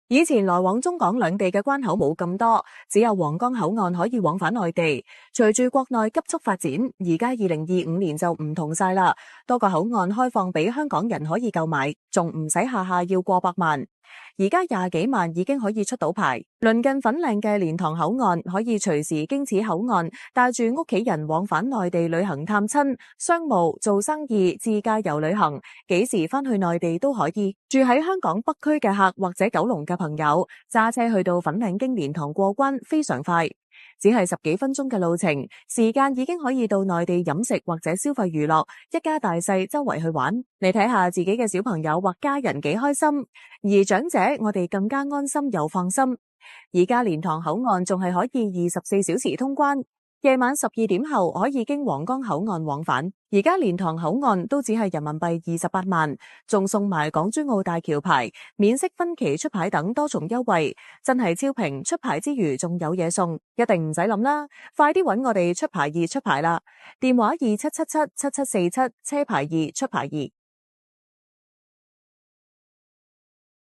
以前來往中港兩地嘅關口冇咁多，只有皇崗口岸可以往返內地。隨住國內急速發展，而家2025年就唔同晒啦，多個口岸開放俾香港人可以購買，仲唔使下下要過百萬。而家20幾萬已經可以出到牌。鄰近粉嶺嘅蓮塘口岸可以隨時經此口岸帶住屋企人往返內地旅行探親、商務、做生意、自駕遊旅行，幾時返去內地都可以。住喺香港北區嘅客或者九龍嘅朋友，揸車去到粉嶺經蓮塘過關非常快，只係10幾分鐘嘅路程，時間已經可以到內地飲食或者消費娛樂，一家大細周圍去玩。你睇下自己嘅小朋友或家人幾開心，而長者我哋更加安心又放心。而家蓮塘口岸仲係可以24小時通關，夜晚12點後可以經皇崗口岸往返。而家蓮塘口岸都只係人民幣28萬，仲送埋港珠澳大橋牌、免息分期出牌等多重優惠，真係超平。出牌之餘仲有嘢送，一定唔使諗啦，快啲搵我哋出牌2出牌啦！電話27777747，車牌2出牌2。